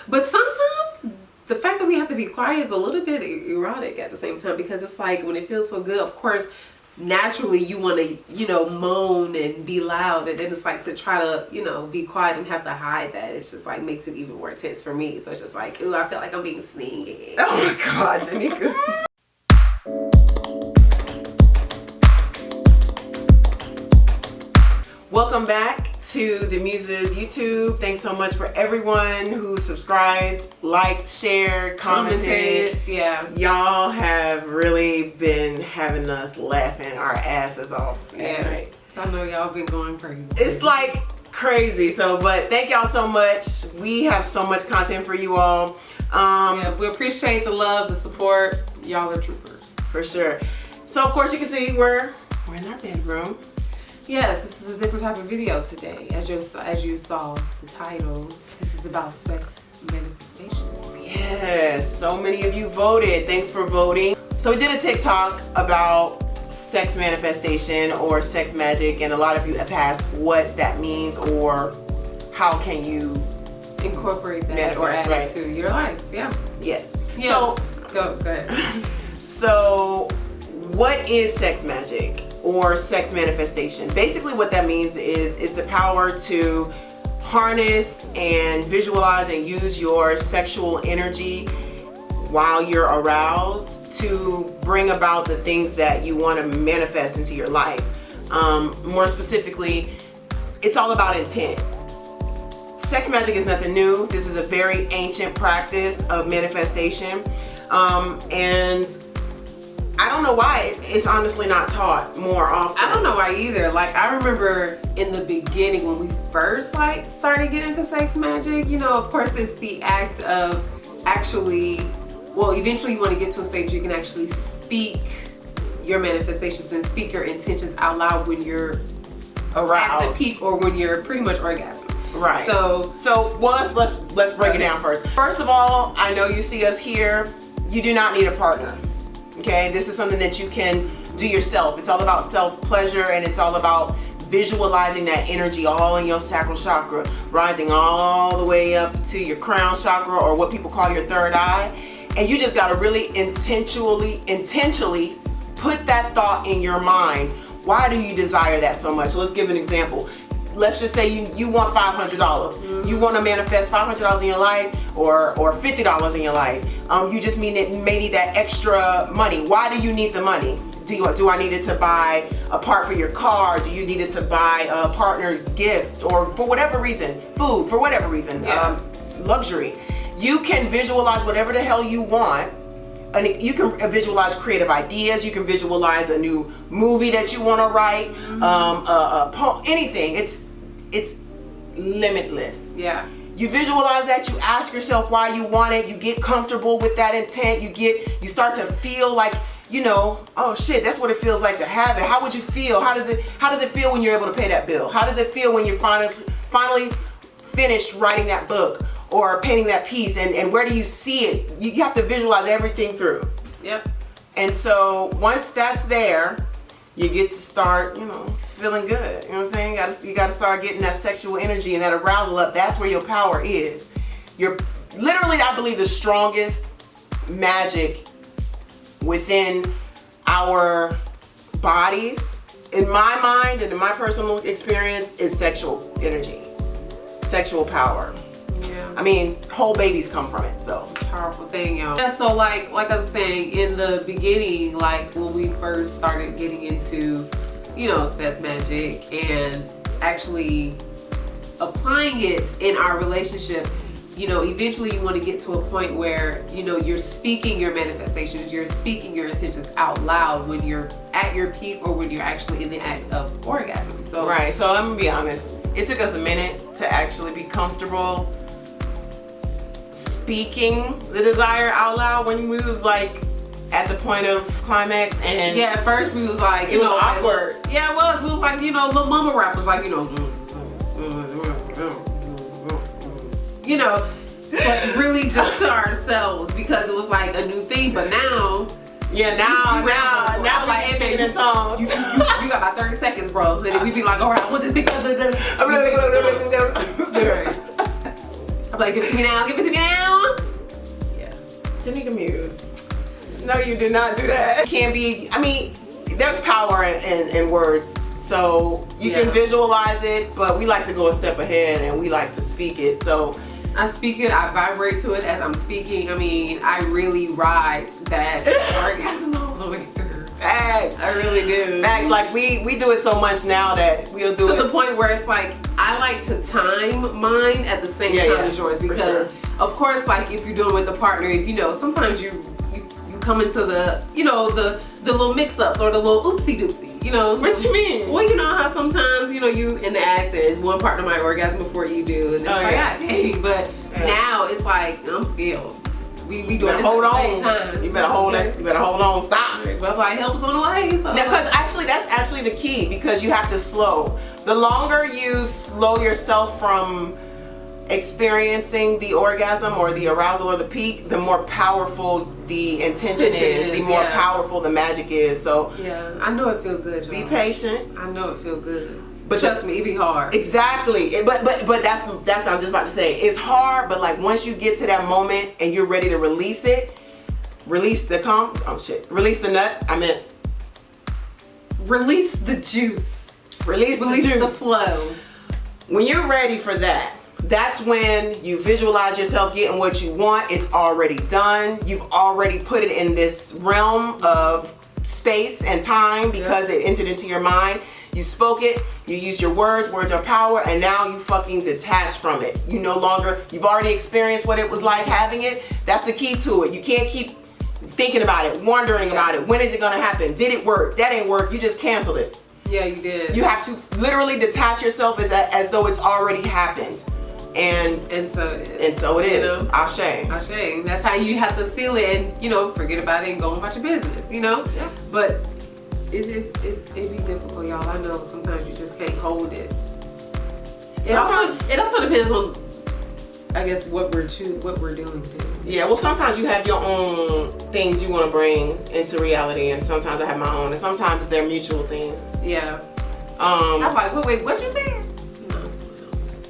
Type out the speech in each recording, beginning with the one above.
But sometimes the fact that we have to be quiet is a little bit erotic at the same time, because it's like when it feels so good, of course, naturally you want to, moan and be loud, and then it's like to try to, be quiet and have to hide that. It's just like makes it even more intense for me. So it's just like, ooh, I feel like I'm being sneaky. Oh my God, Janika. Welcome back to the Muses YouTube. Thanks so much for everyone who subscribed, liked, shared, commented. Yeah. Y'all have really been having us laughing our asses off at night. I know y'all been going crazy. It's like crazy. But thank y'all so much. We have so much content for you all. We appreciate the love, the support. Y'all are troopers. For sure. So of course you can see we're in our bedroom. Yes, this is a different type of video today. As you saw the title, this is about sex manifestation. Yes, so many of you voted. Thanks for voting. So we did a TikTok about sex manifestation or sex magic, and a lot of you have asked what that means or how can you incorporate that or add it to your life. Yeah. Yes. So go ahead. So what is sex magic or sex manifestation? Basically what that means is the power to harness and visualize and use your sexual energy while you're aroused to bring about the things that you want to manifest into your life. More specifically, it's all about intent. Sex magic is nothing new. This is a very ancient practice of manifestation, and I don't know why it's honestly not taught more often. I don't know why either. Like, I remember in the beginning when we first started getting into sex magic, of course it's the act of actually, eventually you want to get to a stage where you can actually speak your manifestations and speak your intentions out loud when you're aroused at the peak or when you're pretty much orgasm. Right. So let's break it down first. First of all, I know you see us here. You do not need a partner. Okay, this is something that you can do yourself. It's all about self-pleasure, and it's all about visualizing that energy all in your sacral chakra, rising all the way up to your crown chakra, or what people call your third eye. And you just gotta really intentionally put that thought in your mind. Why do you desire that so much? Let's give an example. Let's just say you want $500. Mm-hmm. You want to manifest $500 in your life or $50 in your life. You just may need that extra money. Why do you need the money? Do I need it to buy a part for your car? Do you need it to buy a partner's gift, or for whatever reason, food, for whatever reason, luxury? You can visualize whatever the hell you want. And you can visualize creative ideas. You can visualize a new movie that you want to write, anything. It's limitless. Yeah. You visualize that. You ask yourself why you want it. You get comfortable with that intent. You start to feel like, oh shit, that's what it feels like to have it. How would you feel? How does it feel when you're able to pay that bill? How does it feel when you're finally finished writing that book or painting that piece, and where do you see it? You have to visualize everything through. Yep. And so once that's there, you get to start, feeling good. You know what I'm saying? You got to start getting that sexual energy and that arousal up. That's where your power is. You're literally, I believe, the strongest magic within our bodies, in my mind and in my personal experience, is sexual energy, sexual power. Yeah. I mean, whole babies come from it, so. Powerful thing, y'all. Yeah, so like I was saying, in the beginning, like when we first started getting into, sex magic and actually applying it in our relationship, eventually you want to get to a point where, you're speaking your manifestations, you're speaking your intentions out loud when you're at your peak or when you're actually in the act of orgasm. So right, so I'm gonna be honest. It took us a minute to actually be comfortable speaking the desire out loud when we was like at the point of climax. And yeah, at first we was like, it was awkward. Yeah, it was. We was like, little mama rappers, like, but really just to ourselves, because it was like a new thing. But now, now like, hey, baby, you got about 30 seconds, bro. And we be like, all right, I want this big. I'm like, give it to me now, give it to me now. Yeah. Janika Muse. No, you did not do that. It can be, I mean, there's power in words. So you can visualize it, but we like to go a step ahead and we like to speak it. So I speak it, I vibrate to it as I'm speaking. I mean, I really ride that orgasm all the way through. Facts. I really do. Facts. Like we do it so much now that we'll do it to the point where it's like I like to time mine at the same time as yours, because of course, like if you're doing with a partner, if you know, sometimes you come into the, you know, the little mix-ups or the little oopsie doopsie, you know. What you mean? Well, you know how sometimes, you know, you in the act and one partner might orgasm before you do, and it's like, ah, dang. But now it's like, I'm skilled. We doing this hold at the on. same time. You better hold it. You better hold on. Stop. Bye-bye. Help us on the way. So. Because actually, that's actually the key, because you have to slow. The longer you slow yourself from experiencing the orgasm or the arousal or the peak, the more powerful the intention is, the more powerful the magic is. So yeah, I know it feel good, y'all. Be patient. I know it feel good. But trust me, it be hard. Exactly. But that's what I was just about to say. It's hard, but like once you get to that moment and you're ready to release it, release the release the nut. I meant release the juice. Release the juice. The flow. When you're ready for that, that's when you visualize yourself getting what you want. It's already done. You've already put it in this realm of space and time because it entered into your mind. You spoke it, you used your words are power, and now you fucking detach from it. You no longer, you've already experienced what it was like having it. That's the key to it. You can't keep thinking about it, wondering about it. When is it gonna happen? Did it work? That ain't work. You just canceled it. Yeah, you did. You have to literally detach yourself as though it's already happened. And so it is. And so it is. You know? Ashe. Ashe. That's how you have to seal it and, you know, forget about it and go about your business, you know? Yeah. But it be difficult, y'all. I know sometimes you just can't hold it. It also depends on, I guess, what we're doing too. Yeah, well, sometimes you have your own things you want to bring into reality, and sometimes I have my own, and sometimes they're mutual things. Yeah. I'm like, wait, what you saying?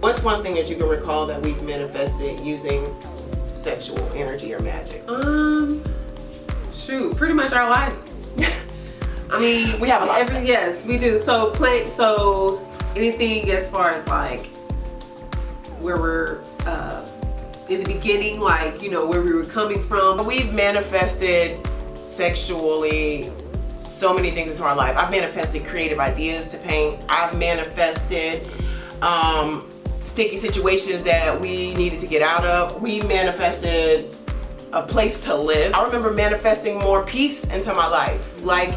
What's one thing that you can recall that we've manifested using sexual energy or magic? Shoot, pretty much our life. I mean, we have a lot of sex. Yes, we do. So anything as far as like where we're in the beginning, like, you know, where we were coming from. We've manifested sexually so many things into our life. I've manifested creative ideas to paint. I've manifested sticky situations that we needed to get out of. We manifested a place to live. I remember manifesting more peace into my life. Like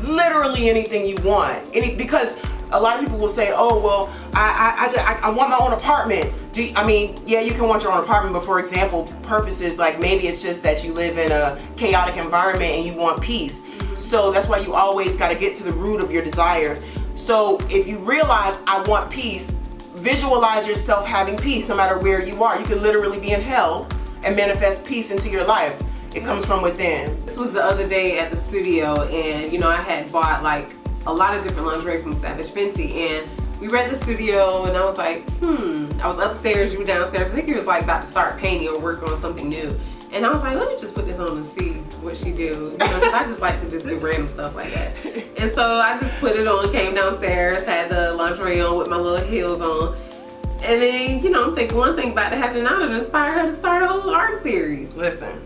literally anything you want. Because a lot of people will say, oh, well, I want my own apartment. Yeah, you can want your own apartment, but for example purposes, like maybe it's just that you live in a chaotic environment and you want peace. So that's why you always got to get to the root of your desires. So if you realize I want peace, visualize yourself having peace no matter where you are. You can literally be in hell and manifest peace into your life. It comes from within. This was the other day at the studio, and you know, I had bought like a lot of different lingerie from Savage Fenty, and we were at the studio and I was like, I was upstairs, you were downstairs. I think he was like about to start painting or working on something new. And I was like, let me just put this on and see what she do. You know, cause I just like to just do random stuff like that. And so I just put it on, came downstairs, had the lingerie on with my little heels on. And then, you know, I'm thinking one thing about to happen now to inspire her to start a whole art series. Listen,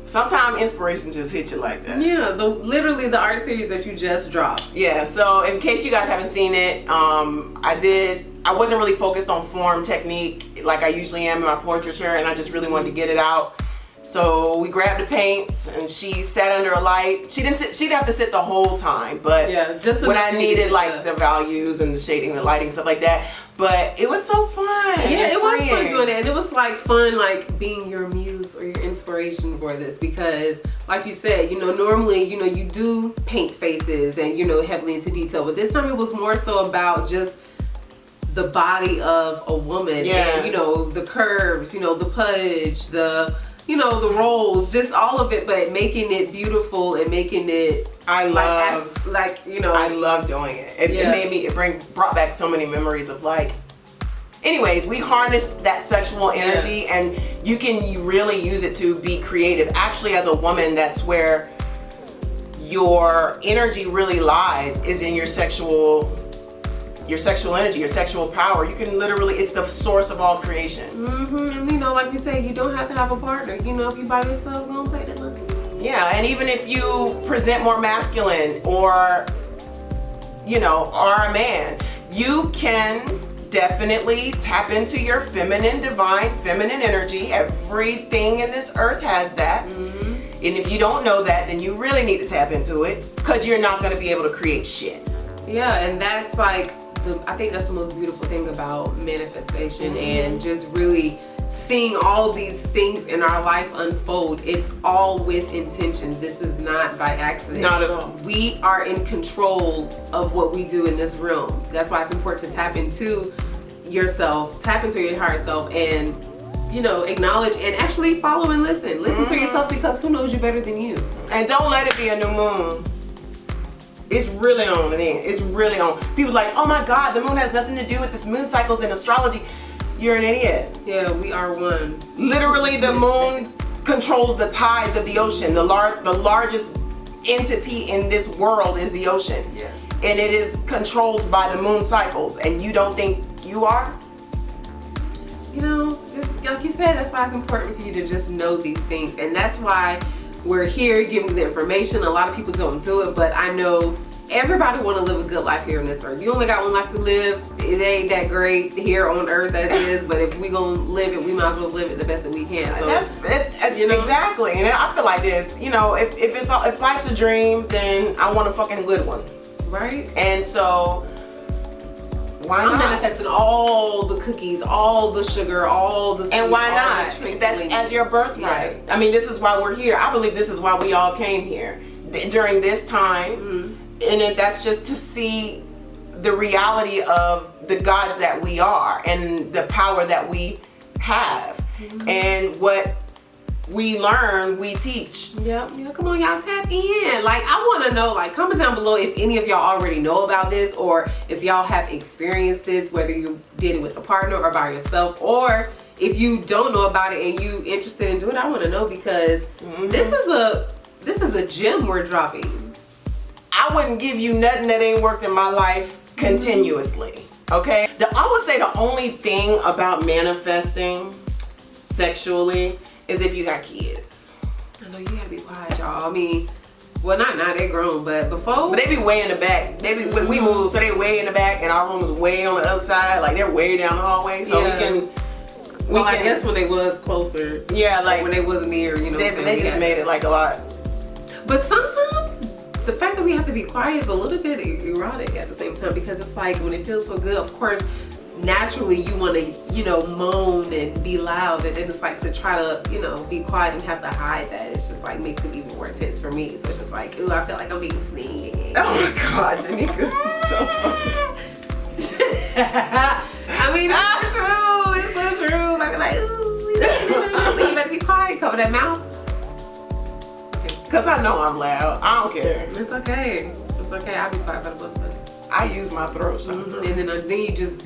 sometimes inspiration just hits you like that. Yeah, literally the art series that you just dropped. Yeah, so in case you guys haven't seen it, I wasn't really focused on form technique like I usually am in my portraiture, and I just really wanted to get it out. So we grabbed the paints and she sat under a light. She didn't have to sit the whole time, but yeah, just when I needed like the values and the shading, the lighting, stuff like that. But it was so fun. Yeah, it was fun doing it. And it was like fun, like being your muse or your inspiration for this, because like you said, you know, normally, you know, you do paint faces and, you know, heavily into detail, but this time it was more so about just the body of a woman. Yeah. And, you know, the curves, you know, the pudge, the, you know, the rolls, just all of it, but making it beautiful and making it I love doing it. It brought back so many memories of like anyways, we harness that sexual energy, and you can really use it to be creative. Actually, as a woman, that's where your energy really lies, is in your sexual energy, your sexual power. You can literally, it's the source of all creation. And you know, like we say, you don't have to have a partner. You know, if you by yourself, go and play that little game. Yeah, and even if you present more masculine, or you know, are a man, you can definitely tap into your feminine, divine feminine energy. Everything in this earth has that. And if you don't know that, then you really need to tap into it, because you're not going to be able to create shit. Yeah, and that's like, I think that's the most beautiful thing about manifestation, and just really seeing all these things in our life unfold. It's all with intention. This is not by accident. Not at all. We are in control of what we do in this realm. That's why it's important to tap into yourself, tap into your higher self, and you know, acknowledge and actually follow and listen. Listen to yourself, because who knows you better than you? And don't let it be a new moon. It's really on, and it's really on. People are like, oh my God, the moon has nothing to do with this moon cycles and astrology. You're an idiot. Yeah, we are one. Literally, the moon controls the tides of the ocean. The largest entity in this world is the ocean. Yeah. And it is controlled by the moon cycles. And you don't think you are? You know, just like you said, that's why it's important for you to just know these things. And that's why we're here giving the information. A lot of people don't do it, but I know everybody want to live a good life here on this earth. You only got one life to live. It ain't that great here on earth as it is, but if we gonna live it, we might as well live it the best that we can. So that's you know? Exactly. And I feel like this, you know, if life's a dream, then I want a fucking good one. Right. And so why not? I'm manifesting all the cookies, all the sugar, all the sweets, and why all not? the That's as your birthright. Yeah. I mean, this is why we're here. I believe this is why we all came here during this time. And that's just to see the reality of the gods that we are, and the power that we have, and what we learn, we teach. Yep. Come on, y'all, tap in. Like, I want to know, like, comment down below if any of y'all already know about this, or if y'all have experienced this, whether you did it with a partner or by yourself, or if you don't know about it and you interested in doing it. I want to know, because this is a gem we're dropping. I wouldn't give you nothing that ain't worked in my life continuously. Okay? I would say the only thing about manifesting sexually is if you got kids. I know, you gotta be quiet, y'all. I mean, well, not now, they're grown, but before. But they be way in the back. We moved, so they way in the back, and our room is way on the other side. Like, they're way down the hallway, so I guess when they was closer. Yeah, like when they was near, you know. They just made it like a lot. But sometimes the fact that we have to be quiet is a little bit erotic at the same time, because it's like, when it feels so good, of course, naturally you want to, you know, moan and be loud, and then it's like to try to, you know, be quiet and have to hide that. It's just like makes it even more intense for me. So it's just like, ooh, I feel like I'm being sneaky. Oh my God, Janika, you're so funny. I mean, it's true. It's so true. Like, ooh, so you better be quiet. Cover that mouth. Cause I know I'm loud. I don't care. It's okay. It's okay. I'll be quiet by the both of us. I use my throat sometimes. And then you just,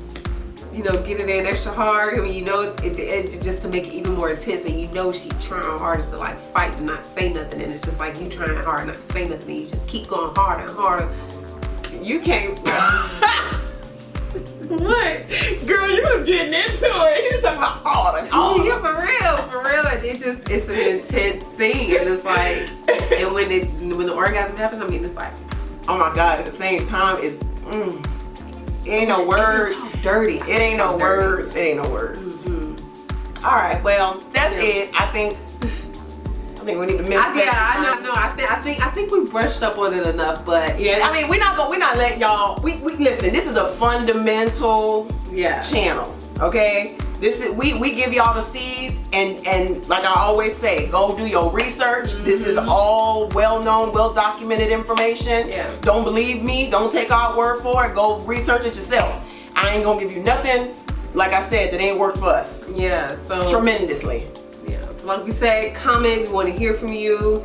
you know, get it in extra hard. I mean, you know, it just to make it even more intense, and you know she trying hardest to like fight and not say nothing, and it's just like you trying hard not to say nothing, and you just keep going harder and harder. You can't. What? Girl, you was getting into it. You was talking about hard and hard. Yeah, for real. It's an intense thing, and it's like, and when the orgasm happens, I mean, it's like, oh my God, at the same time, it's, it ain't no words. It's dirty. It ain't no words. It ain't no words. All right, well, that's it. I think we need to manifest. I think we brushed up on it enough, but yeah, I mean, we're not letting y'all. We listen. This is a fundamental channel. Okay, this is we give y'all the seed, and like I always say, go do your research. This is all well-known, well-documented information. Yeah. Don't believe me. Don't take our word for it. Go research it yourself. I ain't gonna give you nothing, like I said, that ain't worked for us. Yeah. So tremendously. Yeah. So like we said, comment. We want to hear from you.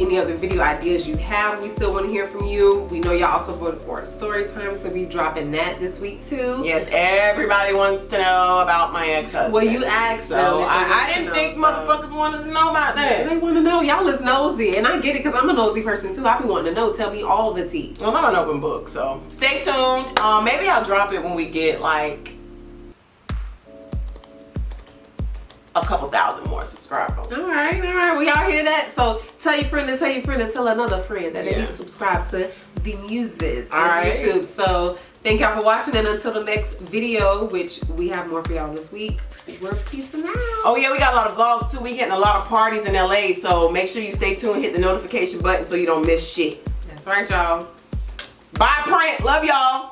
any other video ideas you have. We still want to hear from you. We know y'all also voted for a story time, so we dropping that this week too. Yes, everybody wants to know about my ex-husband. Well, you asked them. So I didn't think motherfuckers wanted to know about that. They want to know. Y'all is nosy, and I get it because I'm a nosy person too. I be wanting to know. Tell me all the tea. Well, I'm an open book, so stay tuned. Maybe I'll drop it when we get like a couple thousand more subscribers. All right. Well, y'all hear that? So tell your friend to tell your friend to tell another friend that they need to subscribe to The Muses on YouTube. So thank y'all for watching, and until the next video, which we have more for y'all this week, we're peacing out. Oh yeah, we got a lot of vlogs too. We getting a lot of parties in LA, so make sure you stay tuned, hit the notification button so you don't miss shit. That's right, y'all. Bye, Print. Love y'all.